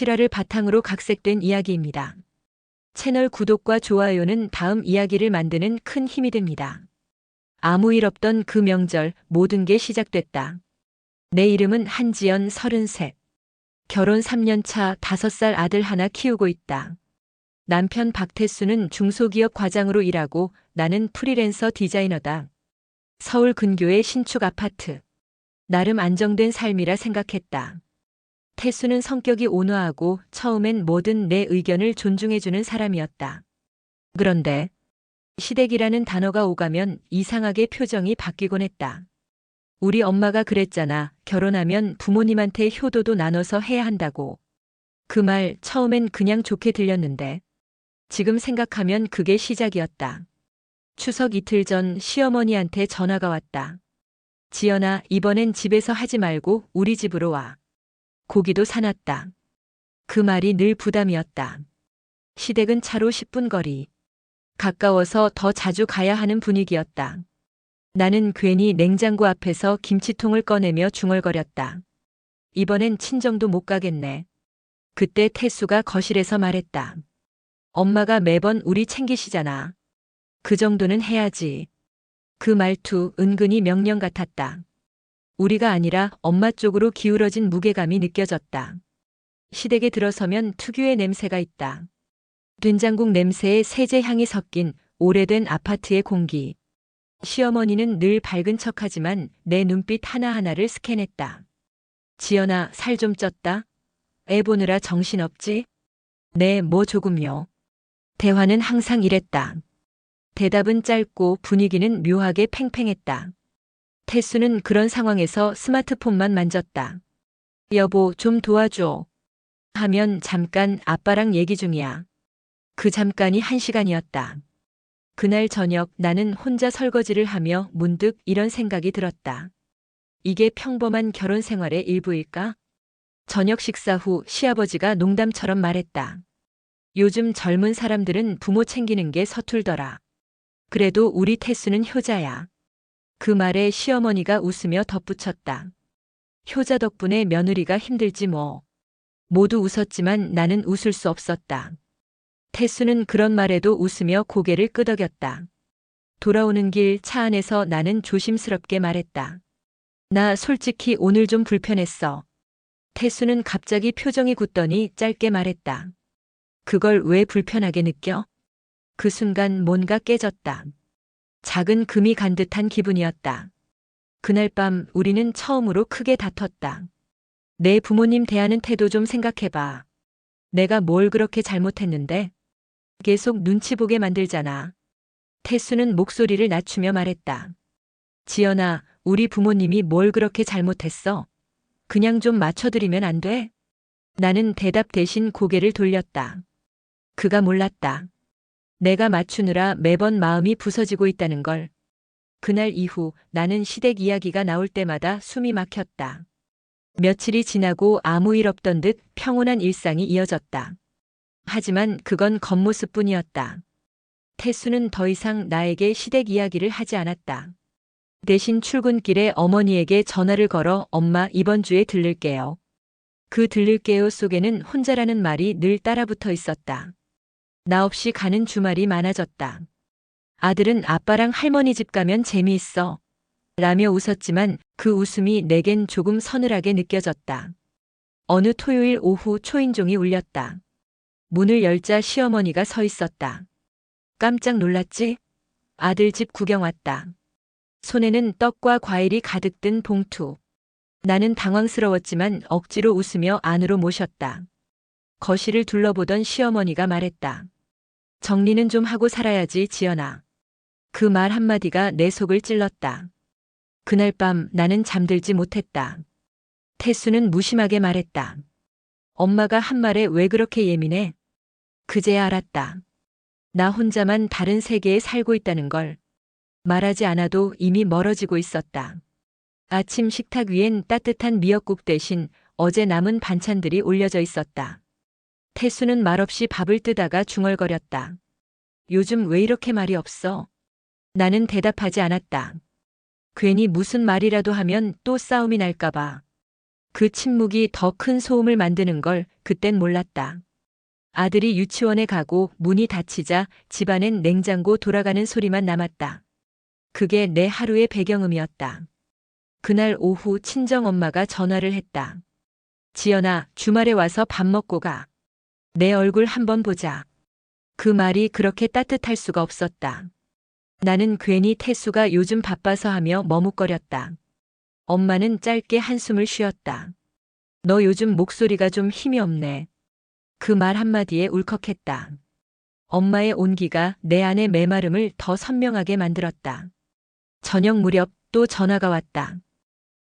실화를 바탕으로 각색된 이야기입니다. 채널 구독과 좋아요는 다음 이야기를 만드는 큰 힘이 됩니다. 아무 일 없던 그 명절 모든 게 시작됐다. 내 이름은 한지연 33. 결혼 3년 차 5살 아들 하나 키우고 있다. 남편 박태수는 중소기업 과장으로 일하고 나는 프리랜서 디자이너다. 서울 근교의 신축 아파트. 나름 안정된 삶이라 생각했다. 태수는 성격이 온화하고 처음엔 뭐든 내 의견을 존중해주는 사람이었다. 그런데 시댁이라는 단어가 오가면 이상하게 표정이 바뀌곤 했다. 우리 엄마가 그랬잖아. 결혼하면 부모님한테 효도도 나눠서 해야 한다고. 그 말 처음엔 그냥 좋게 들렸는데 지금 생각하면 그게 시작이었다. 추석 이틀 전 시어머니한테 전화가 왔다. 지연아, 이번엔 집에서 하지 말고 우리 집으로 와. 고기도 사놨다. 그 말이 늘 부담이었다. 시댁은 차로 10분 거리. 가까워서 더 자주 가야 하는 분위기였다. 나는 괜히 냉장고 앞에서 김치통을 꺼내며 중얼거렸다. 이번엔 친정도 못 가겠네. 그때 태수가 거실에서 말했다. 엄마가 매번 우리 챙기시잖아. 그 정도는 해야지. 그 말투 은근히 명령 같았다. 우리가 아니라 엄마 쪽으로 기울어진 무게감이 느껴졌다. 시댁에 들어서면 특유의 냄새가 있다. 된장국 냄새에 세제 향이 섞인 오래된 아파트의 공기. 시어머니는 늘 밝은 척하지만 내 눈빛 하나하나를 스캔했다. 지연아, 살 좀 쪘다? 애 보느라 정신없지? 네, 뭐 조금요. 대화는 항상 이랬다. 대답은 짧고 분위기는 묘하게 팽팽했다. 태수는 그런 상황에서 스마트폰만 만졌다. 여보, 좀 도와줘. 하면 잠깐 아빠랑 얘기 중이야. 그 잠깐이 1시간이었다. 그날 저녁 나는 혼자 설거지를 하며 문득 이런 생각이 들었다. 이게 평범한 결혼 생활의 일부일까? 저녁 식사 후 시아버지가 농담처럼 말했다. 요즘 젊은 사람들은 부모 챙기는 게 서툴더라. 그래도 우리 태수는 효자야. 그 말에 시어머니가 웃으며 덧붙였다. 효자 덕분에 며느리가 힘들지 뭐. 모두 웃었지만 나는 웃을 수 없었다. 태수는 그런 말에도 웃으며 고개를 끄덕였다. 돌아오는 길 차 안에서 나는 조심스럽게 말했다. 나 솔직히 오늘 좀 불편했어. 태수는 갑자기 표정이 굳더니 짧게 말했다. 그걸 왜 불편하게 느껴? 그 순간 뭔가 깨졌다. 작은 금이 간 듯한 기분이었다. 그날 밤 우리는 처음으로 크게 다퉜다. 내 부모님 대하는 태도 좀 생각해봐. 내가 뭘 그렇게 잘못했는데? 계속 눈치 보게 만들잖아. 태수는 목소리를 낮추며 말했다. 지연아, 우리 부모님이 뭘 그렇게 잘못했어? 그냥 좀 맞춰드리면 안 돼? 나는 대답 대신 고개를 돌렸다. 그가 몰랐다. 내가 맞추느라 매번 마음이 부서지고 있다는 걸. 그날 이후 나는 시댁 이야기가 나올 때마다 숨이 막혔다. 며칠이 지나고 아무 일 없던 듯 평온한 일상이 이어졌다. 하지만 그건 겉모습뿐이었다. 태수는 더 이상 나에게 시댁 이야기를 하지 않았다. 대신 출근길에 어머니에게 전화를 걸어 엄마 이번 주에 들를게요. 그 들를게요 속에는 혼자라는 말이 늘 따라붙어 있었다. 나 없이 가는 주말이 많아졌다. 아들은 아빠랑 할머니 집 가면 재미있어. 라며 웃었지만 그 웃음이 내겐 조금 서늘하게 느껴졌다. 어느 토요일 오후 초인종이 울렸다. 문을 열자 시어머니가 서 있었다. 깜짝 놀랐지? 아들 집 구경 왔다. 손에는 떡과 과일이 가득 든 봉투. 나는 당황스러웠지만 억지로 웃으며 안으로 모셨다. 거실을 둘러보던 시어머니가 말했다. 정리는 좀 하고 살아야지, 지연아. 그 말 한마디가 내 속을 찔렀다. 그날 밤 나는 잠들지 못했다. 태수는 무심하게 말했다. 엄마가 한 말에 왜 그렇게 예민해? 그제야 알았다. 나 혼자만 다른 세계에 살고 있다는 걸. 말하지 않아도 이미 멀어지고 있었다. 아침 식탁 위엔 따뜻한 미역국 대신 어제 남은 반찬들이 올려져 있었다. 태수는 말없이 밥을 뜨다가 중얼거렸다. 요즘 왜 이렇게 말이 없어? 나는 대답하지 않았다. 괜히 무슨 말이라도 하면 또 싸움이 날까봐. 그 침묵이 더 큰 소음을 만드는 걸 그땐 몰랐다. 아들이 유치원에 가고 문이 닫히자 집안엔 냉장고 돌아가는 소리만 남았다. 그게 내 하루의 배경음이었다. 그날 오후 친정엄마가 전화를 했다. 지연아, 주말에 와서 밥 먹고 가. 내 얼굴 한번 보자. 그 말이 그렇게 따뜻할 수가 없었다. 나는 괜히 태수가 요즘 바빠서 하며 머뭇거렸다. 엄마는 짧게 한숨을 쉬었다. 너 요즘 목소리가 좀 힘이 없네. 그 말 한마디에 울컥했다. 엄마의 온기가 내 안의 메마름을 더 선명하게 만들었다. 저녁 무렵 또 전화가 왔다.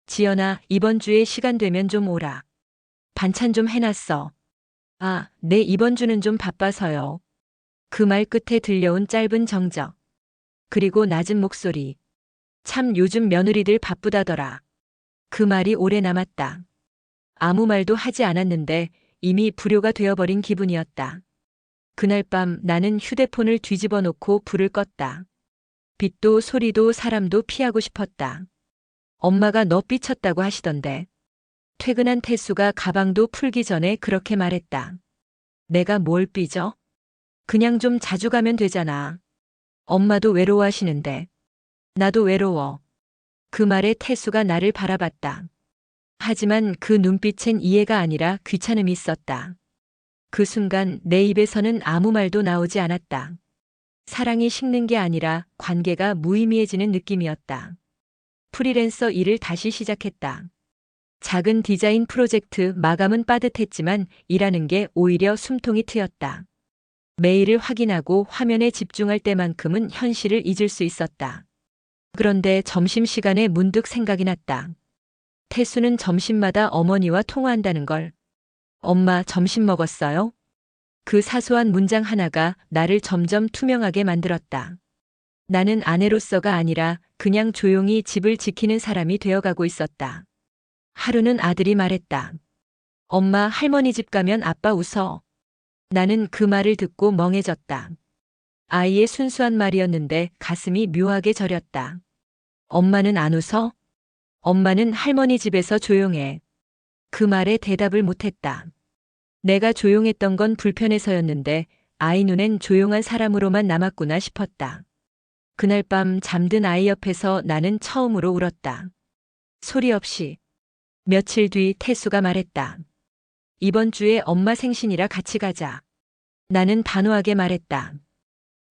지연아, 이번 주에 시간 되면 좀 오라. 반찬 좀 해놨어. 아, 네, 이번 주는 좀 바빠서요. 그 말 끝에 들려온 짧은 정적. 그리고 낮은 목소리. 참 요즘 며느리들 바쁘다더라. 그 말이 오래 남았다. 아무 말도 하지 않았는데 이미 불효가 되어버린 기분이었다. 그날 밤 나는 휴대폰을 뒤집어 놓고 불을 껐다. 빛도 소리도 사람도 피하고 싶었다. 엄마가 너 삐쳤다고 하시던데. 퇴근한 태수가 가방도 풀기 전에 그렇게 말했다. 내가 뭘 삐져? 그냥 좀 자주 가면 되잖아. 엄마도 외로워하시는데. 나도 외로워. 그 말에 태수가 나를 바라봤다. 하지만 그 눈빛엔 이해가 아니라 귀찮음이 있었다. 그 순간 내 입에서는 아무 말도 나오지 않았다. 사랑이 식는 게 아니라 관계가 무의미해지는 느낌이었다. 프리랜서 일을 다시 시작했다. 작은 디자인 프로젝트 마감은 빠듯했지만 일하는 게 오히려 숨통이 트였다. 메일을 확인하고 화면에 집중할 때만큼은 현실을 잊을 수 있었다. 그런데 점심시간에 문득 생각이 났다. 태수는 점심마다 어머니와 통화한다는 걸. 엄마, 점심 먹었어요? 그 사소한 문장 하나가 나를 점점 투명하게 만들었다. 나는 아내로서가 아니라 그냥 조용히 집을 지키는 사람이 되어가고 있었다. 하루는 아들이 말했다. 엄마, 할머니 집 가면 아빠 웃어. 나는 그 말을 듣고 멍해졌다. 아이의 순수한 말이었는데 가슴이 묘하게 저렸다. 엄마는 안 웃어? 엄마는 할머니 집에서 조용해. 그 말에 대답을 못했다. 내가 조용했던 건 불편해서였는데 아이 눈엔 조용한 사람으로만 남았구나 싶었다. 그날 밤 잠든 아이 옆에서 나는 처음으로 울었다. 소리 없이. 며칠 뒤 태수가 말했다. 이번 주에 엄마 생신이라 같이 가자. 나는 단호하게 말했다.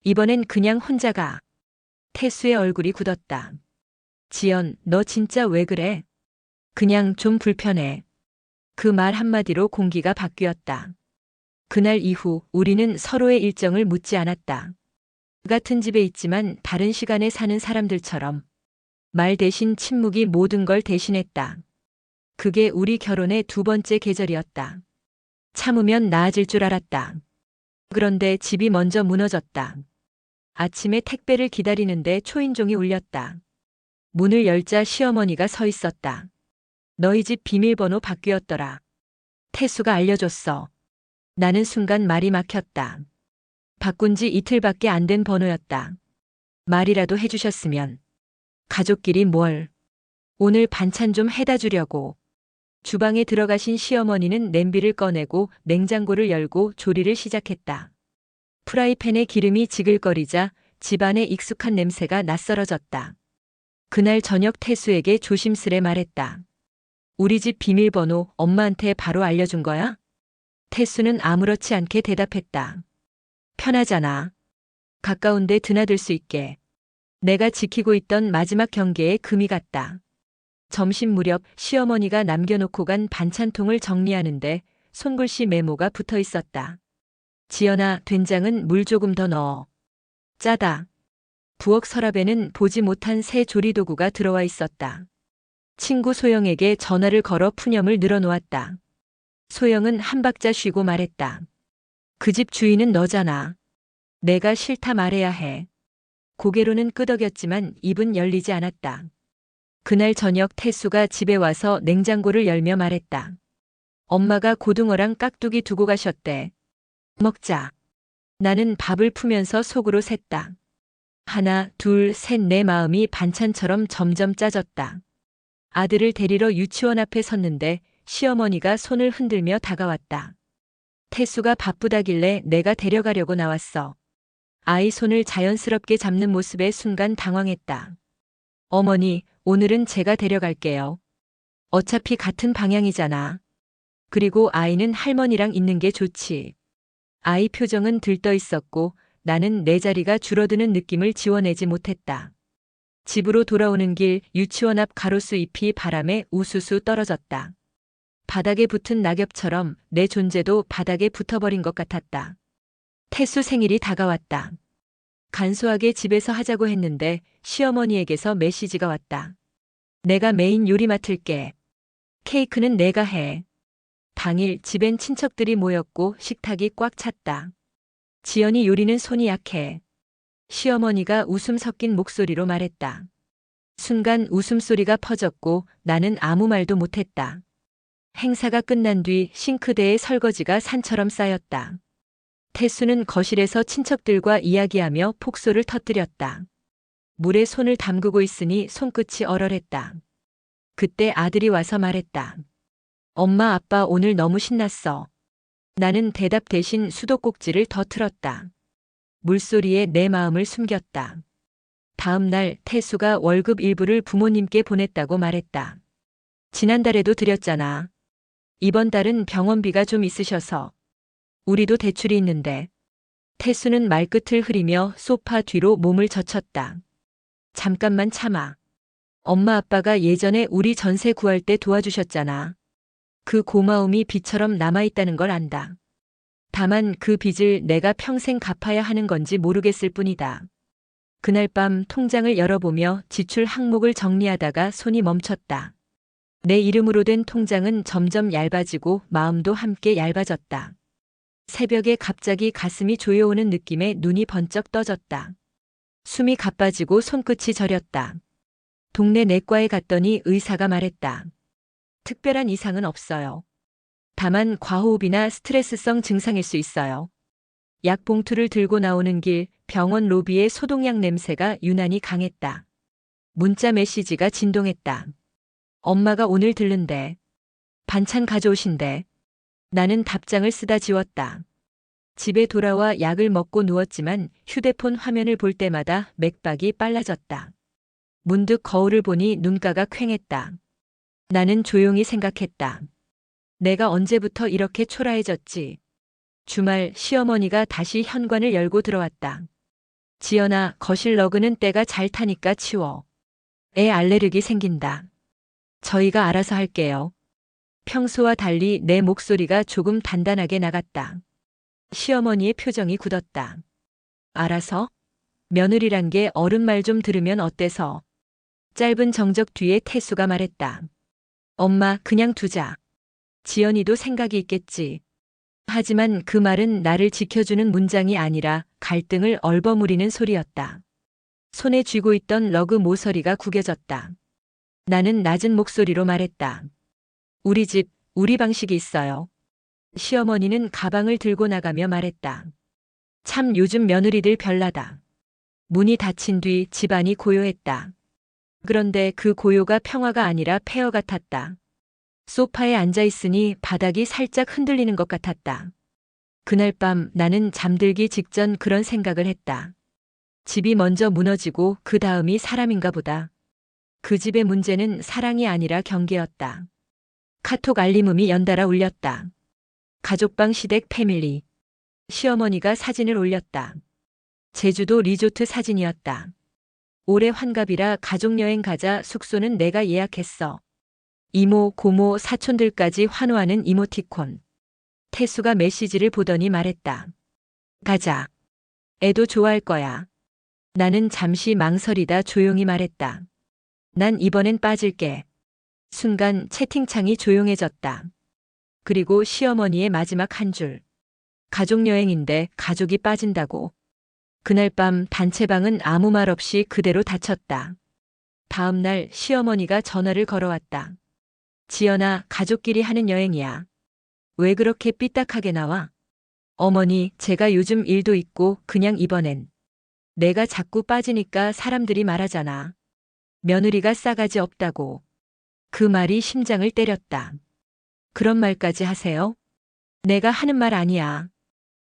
이번엔 그냥 혼자 가. 태수의 얼굴이 굳었다. 지연, 너 진짜 왜 그래? 그냥 좀 불편해. 그 말 한마디로 공기가 바뀌었다. 그날 이후 우리는 서로의 일정을 묻지 않았다. 같은 집에 있지만 다른 시간에 사는 사람들처럼 말 대신 침묵이 모든 걸 대신했다. 그게 우리 결혼의 두 번째 계절이었다. 참으면 나아질 줄 알았다. 그런데 집이 먼저 무너졌다. 아침에 택배를 기다리는데 초인종이 울렸다. 문을 열자 시어머니가 서 있었다. 너희 집 비밀번호 바뀌었더라. 태수가 알려줬어. 나는 순간 말이 막혔다. 바꾼 지 이틀밖에 안 된 번호였다. 말이라도 해주셨으면. 가족끼리 뭘. 오늘 반찬 좀 해다 주려고. 주방에 들어가신 시어머니는 냄비를 꺼내고 냉장고를 열고 조리를 시작했다. 프라이팬에 기름이 지글거리자 집안에 익숙한 냄새가 낯설어졌다. 그날 저녁 태수에게 조심스레 말했다. 우리 집 비밀번호 엄마한테 바로 알려준 거야? 태수는 아무렇지 않게 대답했다. 편하잖아. 가까운데 드나들 수 있게. 내가 지키고 있던 마지막 경계에 금이 갔다. 점심 무렵 시어머니가 남겨놓고 간 반찬통을 정리하는데 손글씨 메모가 붙어 있었다. 지연아, 된장은 물 조금 더 넣어. 짜다. 부엌 서랍에는 보지 못한 새 조리도구가 들어와 있었다. 친구 소영에게 전화를 걸어 푸념을 늘어놓았다. 소영은 한 박자 쉬고 말했다. 그 집 주인은 너잖아. 내가 싫다 말해야 해. 고개로는 끄덕였지만 입은 열리지 않았다. 그날 저녁 태수가 집에 와서 냉장고를 열며 말했다. 엄마가 고등어랑 깍두기 두고 가셨대. 먹자. 나는 밥을 푸면서 속으로 셌다. 하나, 둘, 셋, 내 마음이 반찬처럼 점점 짜졌다. 아들을 데리러 유치원 앞에 섰는데 시어머니가 손을 흔들며 다가왔다. 태수가 바쁘다길래 내가 데려가려고 나왔어. 아이 손을 자연스럽게 잡는 모습에 순간 당황했다. 어머니, 오늘은 제가 데려갈게요. 어차피 같은 방향이잖아. 그리고 아이는 할머니랑 있는 게 좋지. 아이 표정은 들떠 있었고 나는 내 자리가 줄어드는 느낌을 지워내지 못했다. 집으로 돌아오는 길 유치원 앞 가로수 잎이 바람에 우수수 떨어졌다. 바닥에 붙은 낙엽처럼 내 존재도 바닥에 붙어버린 것 같았다. 태수 생일이 다가왔다. 간소하게 집에서 하자고 했는데 시어머니에게서 메시지가 왔다. 내가 메인 요리 맡을게. 케이크는 내가 해. 당일 집엔 친척들이 모였고 식탁이 꽉 찼다. 지연이 요리는 손이 약해. 시어머니가 웃음 섞인 목소리로 말했다. 순간 웃음소리가 퍼졌고 나는 아무 말도 못했다. 행사가 끝난 뒤 싱크대에 설거지가 산처럼 쌓였다. 태수는 거실에서 친척들과 이야기하며 폭소를 터뜨렸다. 물에 손을 담그고 있으니 손끝이 얼얼했다. 그때 아들이 와서 말했다. 엄마, 아빠 오늘 너무 신났어. 나는 대답 대신 수도꼭지를 더 틀었다. 물소리에 내 마음을 숨겼다. 다음 날 태수가 월급 일부를 부모님께 보냈다고 말했다. 지난달에도 드렸잖아. 이번 달은 병원비가 좀 있으셔서. 우리도 대출이 있는데. 태수는 말끝을 흐리며 소파 뒤로 몸을 젖혔다. 잠깐만 참아. 엄마 아빠가 예전에 우리 전세 구할 때 도와주셨잖아. 그 고마움이 빚처럼 남아있다는 걸 안다. 다만 그 빚을 내가 평생 갚아야 하는 건지 모르겠을 뿐이다. 그날 밤 통장을 열어보며 지출 항목을 정리하다가 손이 멈췄다. 내 이름으로 된 통장은 점점 얇아지고 마음도 함께 얇아졌다. 새벽에 갑자기 가슴이 조여오는 느낌에 눈이 번쩍 떠졌다. 숨이 가빠지고 손끝이 저렸다. 동네 내과에 갔더니 의사가 말했다. 특별한 이상은 없어요. 다만 과호흡이나 스트레스성 증상일 수 있어요. 약 봉투를 들고 나오는 길 병원 로비의 소독약 냄새가 유난히 강했다. 문자 메시지가 진동했다. 엄마가 오늘 들른대. 반찬 가져오신대. 나는 답장을 쓰다 지웠다. 집에 돌아와 약을 먹고 누웠지만 휴대폰 화면을 볼 때마다 맥박이 빨라졌다. 문득 거울을 보니 눈가가 퀭했다. 나는 조용히 생각했다. 내가 언제부터 이렇게 초라해졌지? 주말 시어머니가 다시 현관을 열고 들어왔다. 지연아, 거실 러그는 때가 잘 타니까 치워. 애 알레르기 생긴다. 저희가 알아서 할게요. 평소와 달리 내 목소리가 조금 단단하게 나갔다. 시어머니의 표정이 굳었다. 알아서? 며느리란 게 어른 말 좀 들으면 어때서? 짧은 정적 뒤에 태수가 말했다. 엄마, 그냥 두자. 지연이도 생각이 있겠지. 하지만 그 말은 나를 지켜주는 문장이 아니라 갈등을 얼버무리는 소리였다. 손에 쥐고 있던 러그 모서리가 구겨졌다. 나는 낮은 목소리로 말했다. 우리 집, 우리 방식이 있어요. 시어머니는 가방을 들고 나가며 말했다. 참 요즘 며느리들 별나다. 문이 닫힌 뒤 집안이 고요했다. 그런데 그 고요가 평화가 아니라 폐허 같았다. 소파에 앉아 있으니 바닥이 살짝 흔들리는 것 같았다. 그날 밤 나는 잠들기 직전 그런 생각을 했다. 집이 먼저 무너지고 그 다음이 사람인가 보다. 그 집의 문제는 사랑이 아니라 경계였다. 카톡 알림음이 연달아 울렸다. 가족방 시댁 패밀리. 시어머니가 사진을 올렸다. 제주도 리조트 사진이었다. 올해 환갑이라 가족여행 가자. 숙소는 내가 예약했어. 이모, 고모, 사촌들까지 환호하는 이모티콘. 태수가 메시지를 보더니 말했다. 가자. 애도 좋아할 거야. 나는 잠시 망설이다 조용히 말했다. 난 이번엔 빠질게. 순간 채팅창이 조용해졌다. 그리고 시어머니의 마지막 한 줄. 가족여행인데 가족이 빠진다고. 그날 밤 단체방은 아무 말 없이 그대로 닫혔다. 다음 날 시어머니가 전화를 걸어왔다. 지연아, 가족끼리 하는 여행이야. 왜 그렇게 삐딱하게 나와? 어머니, 제가 요즘 일도 있고 그냥 이번엔. 내가 자꾸 빠지니까 사람들이 말하잖아. 며느리가 싸가지 없다고. 그 말이 심장을 때렸다. 그런 말까지 하세요? 내가 하는 말 아니야.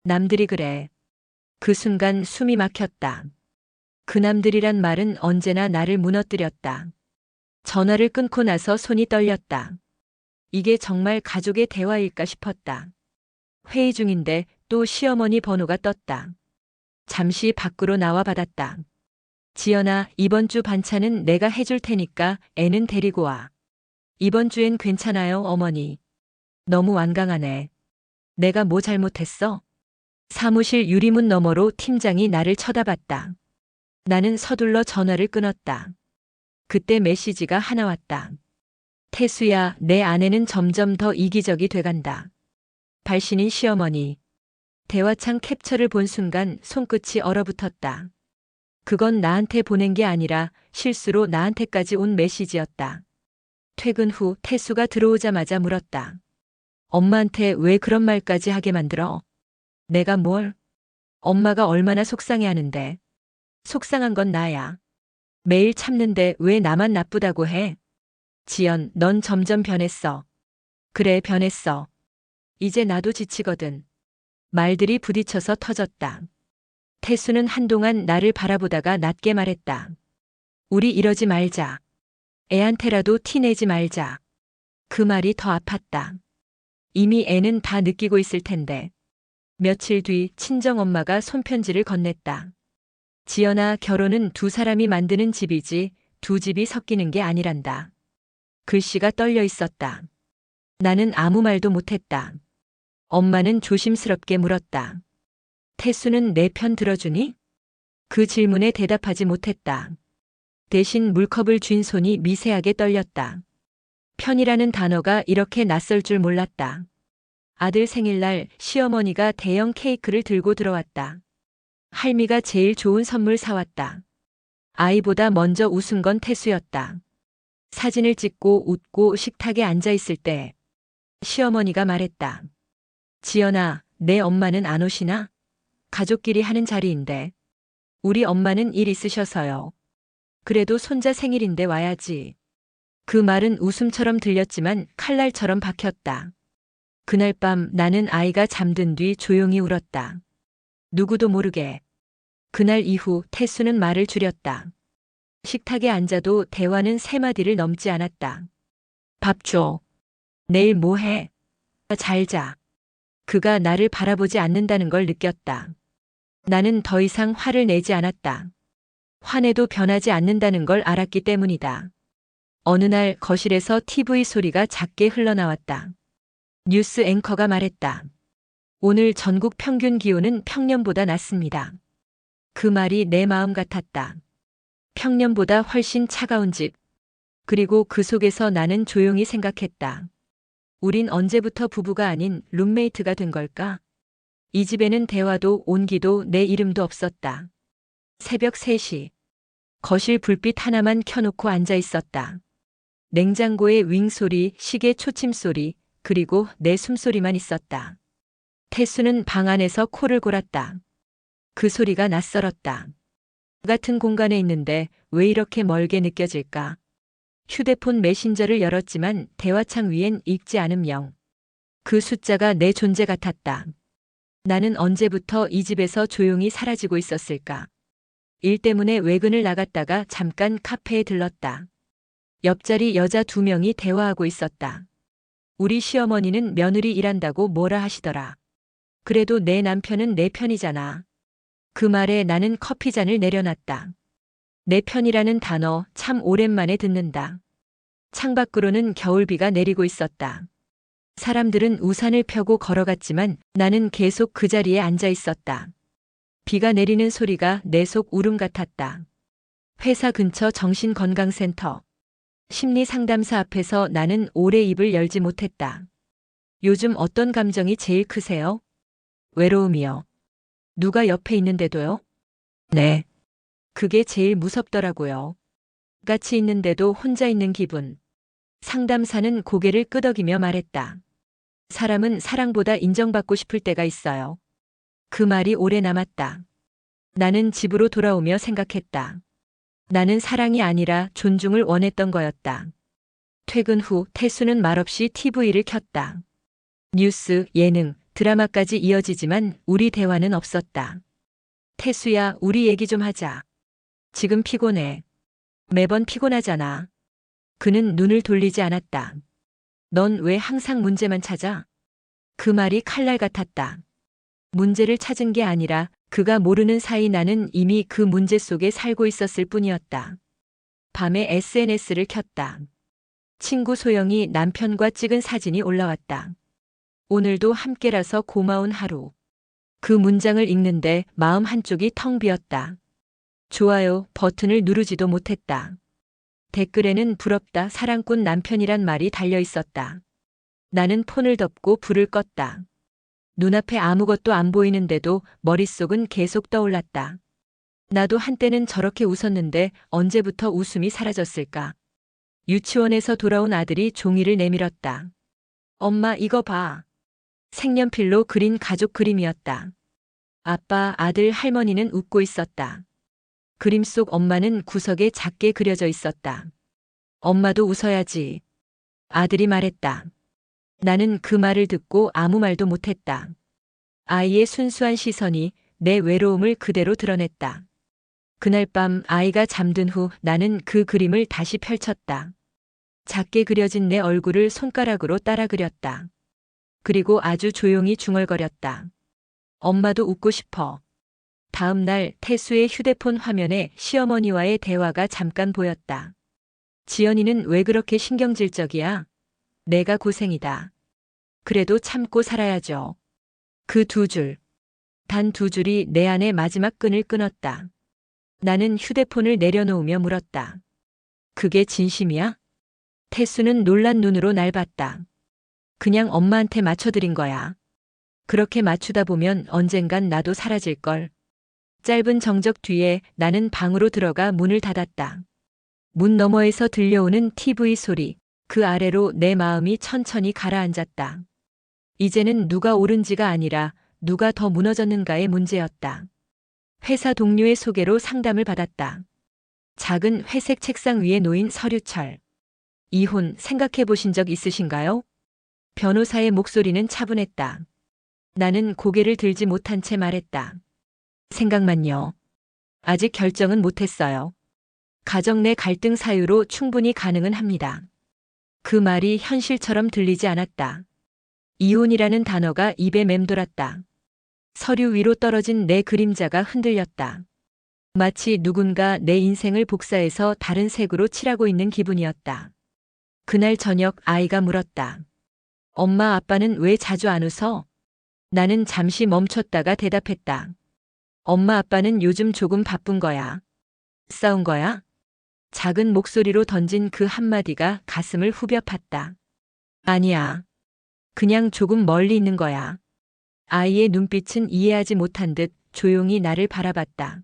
남들이 그래. 그 순간 숨이 막혔다. 그 남들이란 말은 언제나 나를 무너뜨렸다. 전화를 끊고 나서 손이 떨렸다. 이게 정말 가족의 대화일까 싶었다. 회의 중인데 또 시어머니 번호가 떴다. 잠시 밖으로 나와 받았다. 지연아, 이번 주 반찬은 내가 해줄 테니까 애는 데리고 와. 이번 주엔 괜찮아요, 어머니. 너무 완강하네. 내가 뭐 잘못했어? 사무실 유리문 너머로 팀장이 나를 쳐다봤다. 나는 서둘러 전화를 끊었다. 그때 메시지가 하나 왔다. 태수야, 내 아내는 점점 더 이기적이 돼간다. 발신인 시어머니. 대화창 캡처를 본 순간 손끝이 얼어붙었다. 그건 나한테 보낸 게 아니라 실수로 나한테까지 온 메시지였다. 퇴근 후 태수가 들어오자마자 물었다. 엄마한테 왜 그런 말까지 하게 만들어? 내가 뭘? 엄마가 얼마나 속상해하는데. 속상한 건 나야. 매일 참는데 왜 나만 나쁘다고 해? 지연, 넌 점점 변했어. 그래, 변했어. 이제 나도 지치거든. 말들이 부딪혀서 터졌다. 태수는 한동안 나를 바라보다가 낮게 말했다. 우리 이러지 말자. 애한테라도 티내지 말자. 그 말이 더 아팠다. 이미 애는 다 느끼고 있을 텐데. 며칠 뒤 친정엄마가 손편지를 건넸다. 지연아, 결혼은 두 사람이 만드는 집이지 두 집이 섞이는 게 아니란다. 글씨가 떨려 있었다. 나는 아무 말도 못했다. 엄마는 조심스럽게 물었다. 태수는 내 편 들어주니? 그 질문에 대답하지 못했다. 대신 물컵을 쥔 손이 미세하게 떨렸다. 편이라는 단어가 이렇게 낯설 줄 몰랐다. 아들 생일날 시어머니가 대형 케이크를 들고 들어왔다. 할미가 제일 좋은 선물 사왔다. 아이보다 먼저 웃은 건 태수였다. 사진을 찍고 웃고 식탁에 앉아 있을 때 시어머니가 말했다. 지연아, 내 엄마는 안 오시나? 가족끼리 하는 자리인데. 우리 엄마는 일 있으셔서요. 그래도 손자 생일인데 와야지. 그 말은 웃음처럼 들렸지만 칼날처럼 박혔다. 그날 밤 나는 아이가 잠든 뒤 조용히 울었다. 누구도 모르게. 그날 이후 태수는 말을 줄였다. 식탁에 앉아도 대화는 세 마디를 넘지 않았다. 밥 줘. 내일 뭐 해? 잘 자. 그가 나를 바라보지 않는다는 걸 느꼈다. 나는 더 이상 화를 내지 않았다. 화내도 변하지 않는다는 걸 알았기 때문이다. 어느 날 거실에서 TV 소리가 작게 흘러나왔다. 뉴스 앵커가 말했다. 오늘 전국 평균 기온은 평년보다 낮습니다. 그 말이 내 마음 같았다. 평년보다 훨씬 차가운 집. 그리고 그 속에서 나는 조용히 생각했다. 우린 언제부터 부부가 아닌 룸메이트가 된 걸까? 이 집에는 대화도 온기도 내 이름도 없었다. 새벽 3시. 거실 불빛 하나만 켜놓고 앉아 있었다. 냉장고의 윙 소리, 시계 초침 소리, 그리고 내 숨소리만 있었다. 태수는 방 안에서 코를 골았다. 그 소리가 낯설었다. 같은 공간에 있는데 왜 이렇게 멀게 느껴질까? 휴대폰 메신저를 열었지만 대화창 위엔 읽지 않은 명. 그 숫자가 내 존재 같았다. 나는 언제부터 이 집에서 조용히 사라지고 있었을까? 일 때문에 외근을 나갔다가 잠깐 카페에 들렀다. 옆자리 여자 2명이 대화하고 있었다. 우리 시어머니는 며느리 일한다고 뭐라 하시더라. 그래도 내 남편은 내 편이잖아. 그 말에 나는 커피잔을 내려놨다. 내 편이라는 단어 참 오랜만에 듣는다. 창밖으로는 겨울비가 내리고 있었다. 사람들은 우산을 펴고 걸어갔지만 나는 계속 그 자리에 앉아 있었다. 비가 내리는 소리가 내 속 울음 같았다. 회사 근처 정신건강센터. 심리상담사 앞에서 나는 오래 입을 열지 못했다. 요즘 어떤 감정이 제일 크세요? 외로움이요. 누가 옆에 있는데도요? 네. 그게 제일 무섭더라고요. 같이 있는데도 혼자 있는 기분. 상담사는 고개를 끄덕이며 말했다. 사람은 사랑보다 인정받고 싶을 때가 있어요. 그 말이 오래 남았다. 나는 집으로 돌아오며 생각했다. 나는 사랑이 아니라 존중을 원했던 거였다. 퇴근 후 태수는 말없이 TV를 켰다. 뉴스, 예능, 드라마까지 이어지지만 우리 대화는 없었다. 태수야, 우리 얘기 좀 하자. 지금 피곤해. 매번 피곤하잖아. 그는 눈을 돌리지 않았다. 넌 왜 항상 문제만 찾아? 그 말이 칼날 같았다. 문제를 찾은 게 아니라 그가 모르는 사이 나는 이미 그 문제 속에 살고 있었을 뿐이었다. 밤에 SNS를 켰다. 친구 소영이 남편과 찍은 사진이 올라왔다. 오늘도 함께라서 고마운 하루. 그 문장을 읽는데 마음 한쪽이 텅 비었다. 좋아요 버튼을 누르지도 못했다. 댓글에는 부럽다 사랑꾼 남편이란 말이 달려 있었다. 나는 폰을 덮고 불을 껐다. 눈앞에 아무것도 안 보이는데도 머릿속은 계속 떠올랐다. 나도 한때는 저렇게 웃었는데 언제부터 웃음이 사라졌을까? 유치원에서 돌아온 아들이 종이를 내밀었다. 엄마 이거 봐. 색연필로 그린 가족 그림이었다. 아빠, 아들, 할머니는 웃고 있었다. 그림 속 엄마는 구석에 작게 그려져 있었다. 엄마도 웃어야지. 아들이 말했다. 나는 그 말을 듣고 아무 말도 못했다. 아이의 순수한 시선이 내 외로움을 그대로 드러냈다. 그날 밤 아이가 잠든 후 나는 그 그림을 다시 펼쳤다. 작게 그려진 내 얼굴을 손가락으로 따라 그렸다. 그리고 아주 조용히 중얼거렸다. 엄마도 웃고 싶어. 다음 날 태수의 휴대폰 화면에 시어머니와의 대화가 잠깐 보였다. 지연이는 왜 그렇게 신경질적이야? 내가 고생이다. 그래도 참고 살아야죠. 그 두 줄. 단 두 줄이 내 안의 마지막 끈을 끊었다. 나는 휴대폰을 내려놓으며 물었다. 그게 진심이야? 태수는 놀란 눈으로 날 봤다. 그냥 엄마한테 맞춰드린 거야. 그렇게 맞추다 보면 언젠간 나도 사라질걸. 짧은 정적 뒤에 나는 방으로 들어가 문을 닫았다. 문 너머에서 들려오는 TV 소리, 그 아래로 내 마음이 천천히 가라앉았다. 이제는 누가 옳은지가 아니라 누가 더 무너졌는가의 문제였다. 회사 동료의 소개로 상담을 받았다. 작은 회색 책상 위에 놓인 서류철. 이혼 생각해 보신 적 있으신가요? 변호사의 목소리는 차분했다. 나는 고개를 들지 못한 채 말했다. 생각만요. 아직 결정은 못했어요. 가정 내 갈등 사유로 충분히 가능은 합니다. 그 말이 현실처럼 들리지 않았다. 이혼이라는 단어가 입에 맴돌았다. 서류 위로 떨어진 내 그림자가 흔들렸다. 마치 누군가 내 인생을 복사해서 다른 색으로 칠하고 있는 기분이었다. 그날 저녁 아이가 물었다. 엄마 아빠는 왜 자주 안 웃어? 나는 잠시 멈췄다가 대답했다. 엄마 아빠는 요즘 조금 바쁜 거야. 싸운 거야? 작은 목소리로 던진 그 한마디가 가슴을 후벼 팠다. 아니야. 그냥 조금 멀리 있는 거야. 아이의 눈빛은 이해하지 못한 듯 조용히 나를 바라봤다.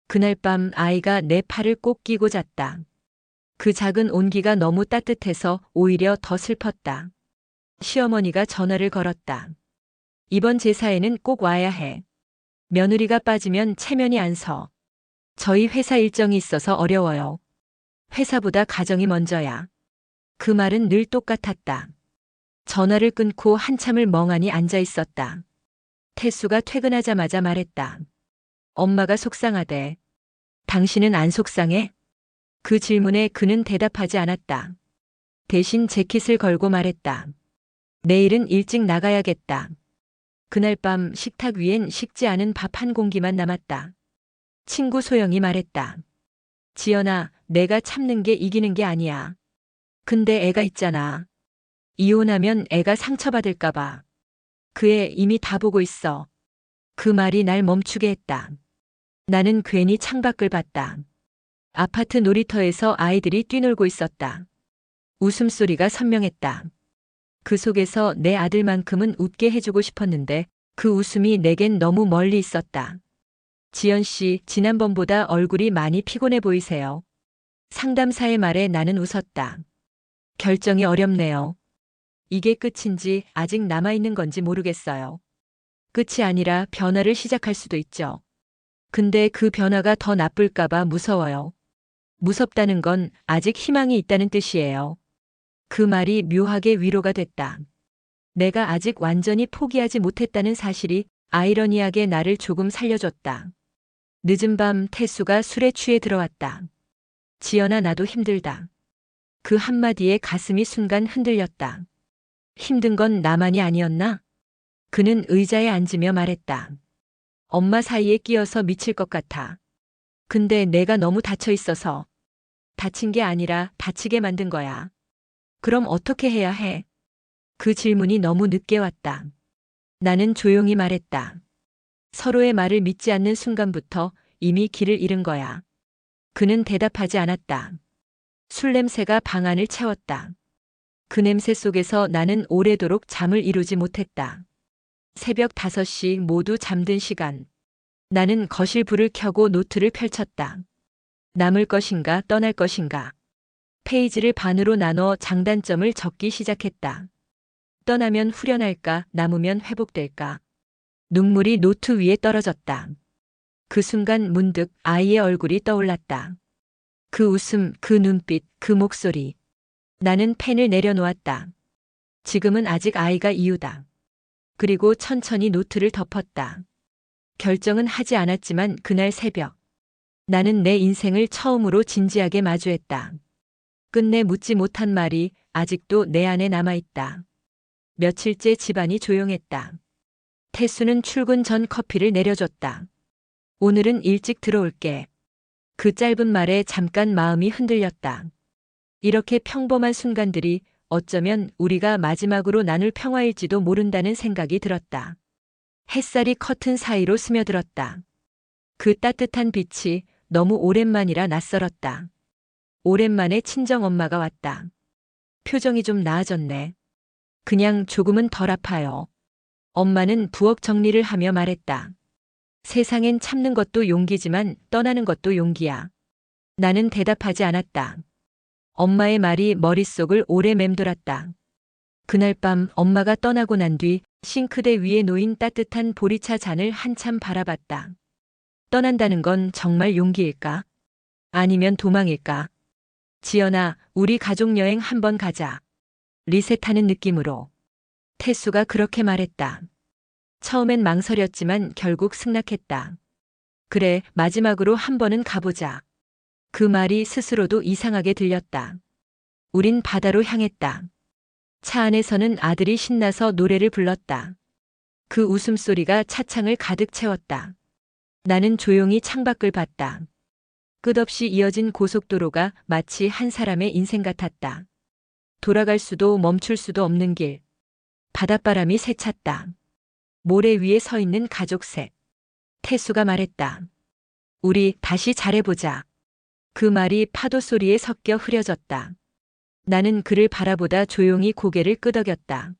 그날 밤 아이가 내 팔을 꼭 끼고 잤다. 그 작은 온기가 너무 따뜻해서 오히려 더 슬펐다. 시어머니가 전화를 걸었다. 이번 제사에는 꼭 와야 해. 며느리가 빠지면 체면이 안 서. 저희 회사 일정이 있어서 어려워요. 회사보다 가정이 먼저야. 그 말은 늘 똑같았다. 전화를 끊고 한참을 멍하니 앉아 있었다. 태수가 퇴근하자마자 말했다. 엄마가 속상하대. 당신은 안 속상해? 그 질문에 그는 대답하지 않았다. 대신 재킷을 걸고 말했다. 내일은 일찍 나가야겠다. 그날 밤 식탁 위엔 식지 않은 밥 한 공기만 남았다. 친구 소영이 말했다. 지연아, 내가 참는 게 이기는 게 아니야. 근데 애가 있잖아. 이혼하면 애가 상처받을까 봐. 그 애 이미 다 보고 있어. 그 말이 날 멈추게 했다. 나는 괜히 창밖을 봤다. 아파트 놀이터에서 아이들이 뛰놀고 있었다. 웃음소리가 선명했다. 그 속에서 내 아들만큼은 웃게 해주고 싶었는데 그 웃음이 내겐 너무 멀리 있었다. 지연 씨, 지난번보다 얼굴이 많이 피곤해 보이세요. 상담사의 말에 나는 웃었다. 결정이 어렵네요. 이게 끝인지 아직 남아있는 건지 모르겠어요. 끝이 아니라 변화를 시작할 수도 있죠. 근데 그 변화가 더 나쁠까봐 무서워요. 무섭다는 건 아직 희망이 있다는 뜻이에요. 그 말이 묘하게 위로가 됐다. 내가 아직 완전히 포기하지 못했다는 사실이 아이러니하게 나를 조금 살려줬다. 늦은 밤 태수가 술에 취해 들어왔다. 지연아, 나도 힘들다. 그 한마디에 가슴이 순간 흔들렸다. 힘든 건 나만이 아니었나? 그는 의자에 앉으며 말했다. 엄마 사이에 끼어서 미칠 것 같아. 근데 내가 너무 다쳐 있어서. 다친 게 아니라 다치게 만든 거야. 그럼 어떻게 해야 해? 그 질문이 너무 늦게 왔다. 나는 조용히 말했다. 서로의 말을 믿지 않는 순간부터 이미 길을 잃은 거야. 그는 대답하지 않았다. 술 냄새가 방 안을 채웠다. 그 냄새 속에서 나는 오래도록 잠을 이루지 못했다. 새벽 5시 모두 잠든 시간. 나는 거실 불을 켜고 노트를 펼쳤다. 남을 것인가 떠날 것인가. 페이지를 반으로 나눠 장단점을 적기 시작했다. 떠나면 후련할까, 남으면 회복될까. 눈물이 노트 위에 떨어졌다. 그 순간 문득 아이의 얼굴이 떠올랐다. 그 웃음, 그 눈빛, 그 목소리. 나는 펜을 내려놓았다. 지금은 아직 아이가 이유다. 그리고 천천히 노트를 덮었다. 결정은 하지 않았지만 그날 새벽. 나는 내 인생을 처음으로 진지하게 마주했다. 끝내 묻지 못한 말이 아직도 내 안에 남아있다. 며칠째 집안이 조용했다. 태수는 출근 전 커피를 내려줬다. 오늘은 일찍 들어올게. 그 짧은 말에 잠깐 마음이 흔들렸다. 이렇게 평범한 순간들이 어쩌면 우리가 마지막으로 나눌 평화일지도 모른다는 생각이 들었다. 햇살이 커튼 사이로 스며들었다. 그 따뜻한 빛이 너무 오랜만이라 낯설었다. 오랜만에 친정엄마가 왔다. 표정이 좀 나아졌네. 그냥 조금은 덜 아파요. 엄마는 부엌 정리를 하며 말했다. 세상엔 참는 것도 용기지만 떠나는 것도 용기야. 나는 대답하지 않았다. 엄마의 말이 머릿속을 오래 맴돌았다. 그날 밤 엄마가 떠나고 난 뒤 싱크대 위에 놓인 따뜻한 보리차 잔을 한참 바라봤다. 떠난다는 건 정말 용기일까? 아니면 도망일까? 지연아, 우리 가족여행 한번 가자. 리셋하는 느낌으로. 태수가 그렇게 말했다. 처음엔 망설였지만 결국 승낙했다. 그래, 마지막으로 한 번은 가보자. 그 말이 스스로도 이상하게 들렸다. 우린 바다로 향했다. 차 안에서는 아들이 신나서 노래를 불렀다. 그 웃음소리가 차창을 가득 채웠다. 나는 조용히 창밖을 봤다. 끝없이 이어진 고속도로가 마치 한 사람의 인생 같았다. 돌아갈 수도 멈출 수도 없는 길. 바닷바람이 새찼다. 모래 위에 서 있는 가족 셋. 태수가 말했다. 우리 다시 잘해보자. 그 말이 파도 소리에 섞여 흐려졌다. 나는 그를 바라보다 조용히 고개를 끄덕였다.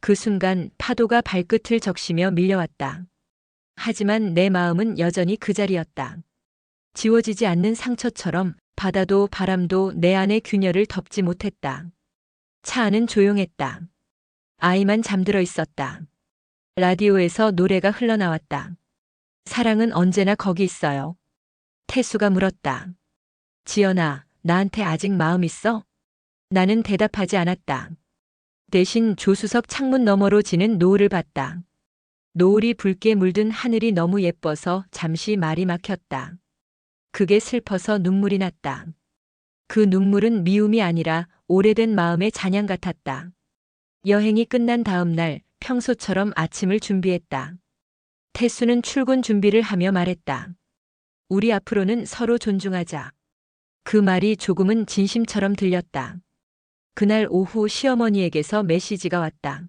그 순간 파도가 발끝을 적시며 밀려왔다. 하지만 내 마음은 여전히 그 자리였다. 지워지지 않는 상처처럼 바다도 바람도 내 안의 균열을 덮지 못했다. 차 안은 조용했다. 아이만 잠들어 있었다. 라디오에서 노래가 흘러나왔다. 사랑은 언제나 거기 있어요. 태수가 물었다. 지연아, 나한테 아직 마음 있어? 나는 대답하지 않았다. 대신 조수석 창문 너머로 지는 노을을 봤다. 노을이 붉게 물든 하늘이 너무 예뻐서 잠시 말이 막혔다. 그게 슬퍼서 눈물이 났다. 그 눈물은 미움이 아니라 오래된 마음의 잔향 같았다. 여행이 끝난 다음 날 평소처럼 아침을 준비했다. 태수는 출근 준비를 하며 말했다. 우리 앞으로는 서로 존중하자. 그 말이 조금은 진심처럼 들렸다. 그날 오후 시어머니에게서 메시지가 왔다.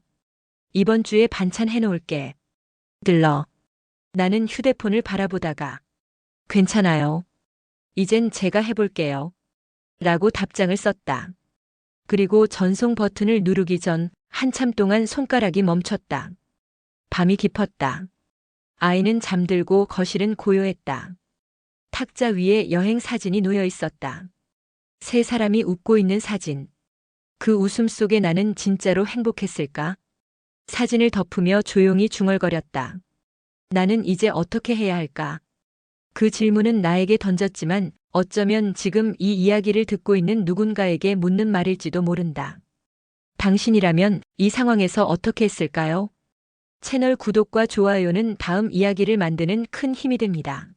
이번 주에 반찬 해놓을게. 들러. 나는 휴대폰을 바라보다가 괜찮아요. 이젠 제가 해볼게요. 라고 답장을 썼다. 그리고 전송 버튼을 누르기 전 한참 동안 손가락이 멈췄다. 밤이 깊었다. 아이는 잠들고 거실은 고요했다. 탁자 위에 여행 사진이 놓여 있었다. 세 사람이 웃고 있는 사진. 그 웃음 속에 나는 진짜로 행복했을까? 사진을 덮으며 조용히 중얼거렸다. 나는 이제 어떻게 해야 할까? 그 질문은 나에게 던졌지만 어쩌면 지금 이 이야기를 듣고 있는 누군가에게 묻는 말일지도 모른다. 당신이라면 이 상황에서 어떻게 했을까요? 채널 구독과 좋아요는 다음 이야기를 만드는 큰 힘이 됩니다.